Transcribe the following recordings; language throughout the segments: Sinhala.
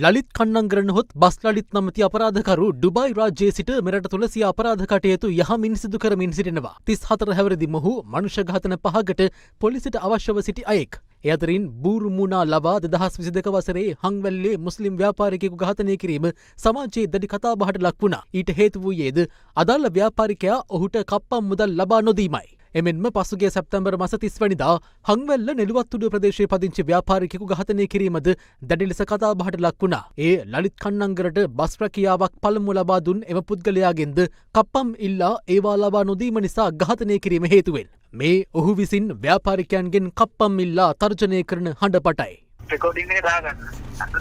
ලලිත් කන්නංගරන හොත් බස් ලලිත් නමැති අපරාධකරු ඩුබායි රාජ්‍යයේ සිට මෙරට තුළ සිය අපරාධ කටයුතු යහමින් සිදු කරමින් සිටිනවා. 34 හැවිරිදි මොහු මනුෂ්‍ය ඝාතන 5කට පොලිසියට අවශ්‍යව සිටි අයෙක්. ඒ අතරින් බූරුමුණා ලවා 2022 වසරේ හංවැල්ලේ මුස්ලිම් ව්‍යාපාරිකයෙකු ඝාතනය කිරීම සමාජයේ දැඩි කතාබහට ලක් වුණා. ඊට හේතු වූයේද අදාළ ව්‍යාපාරිකයා ඔහුට කප්පම් මුදල් ලබා නොදීමයි. එමෙන්ම පසුගිය සැප්තැම්බර් මාස 30 වැනිදා හංවැල්ල නෙළුවත්තුඩුව ප්‍රදේශයේ පදිංචි ව්‍යාපාරිකයෙකු ඝාතනය කිරීමද දැඩි ලෙස කතාබහට ලක් වුණා. ඒ ලලිත් කන්නංගරට බස් රැකියාවක් පළමුව ලබා දුන් එම පුද්ගලයාගෙන්ද කප්පම් ඉල්ලා ඒවා ලබා නොදීම නිසා ඝාතනය කිරීම හේතුවෙන් මේ ඔහු විසින් ව්‍යාපාරිකයන්ගෙන් කප්පම් ඉල්ලා තර්ජනය කරන හඬපටයි. රෙකෝඩින් එක දාගන්න. අද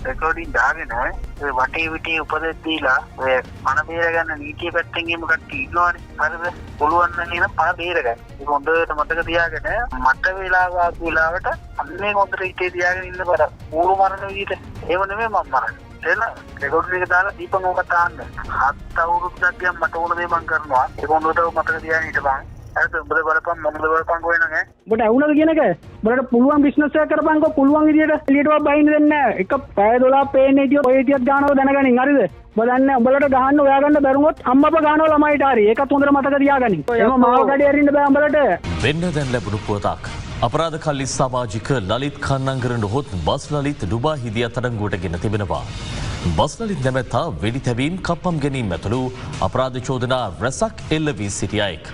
රෙකෝඩින් දාගෙන ඔය වටේ විටේ උපදෙස් දීලා ඔය පණ බේර ගන්න නීතිය පැත්තෙන් එහෙම කට්ටිය ඉන්නවනේ. හරිද? පුළුවන් නම් එන පණ බේර ගන්න. ඒක හොඳට මතක තියාගෙන මට වෙලාවක් වෙලාවට අන්නේ හොඳට හිතේ තියාගෙන ඉන්න බර. ඌරු මරන විදිහට. ඒව නෙමෙයි මම මරන්නේ. එන්න රෙකෝඩින් එක දාලා දීපන් ඕක තාන්න. 7 අවුරුද්දක් ගියම් මට ඕන දේ මං කරනවා. ඒක හොඳට මතක තියාගෙන හිටපන්. උඹට බලපන් මම බලපන් කොහෙ නං උඹට ඇහුණද කියන එක? උඹට පුළුවන් බිස්නස් එකක් කරපන්කෝ පුළුවන් විදියට එළියටවත් බයින්න දෙන්නේ නැහැ. එක පැය 12 පේන්නේ හිටියොත් ඔය හිටියත් ගානව දැනගනින් හරිද? උඹ දන්නේ උඹලට ගහන්න ඔයා ගන්න බැරුණොත් අම්මපා ගානව ළමයිට හරි. ඒකත් හොඳට මතක තියාගනින්. එහෙම මාව කඩේ අරින්න බෑ උඹලට. වෙන්න දැන් ලැබුණු පුවතක්. අපරාධ කල්ලි සමාජික ලලිත් කන්නංගරන හොත් බස් ලලිත් ඩුබායි හිදිය අත්අඩංගුවට ගෙන තිබෙනවා. බස් ලලිත් නැමැත්තා වෙඩි තැබීම් කප්පම් ගැනීම ඇතුළු අපරාධ චෝදනා රැසක් එල්ල වී සිටි අයෙක්.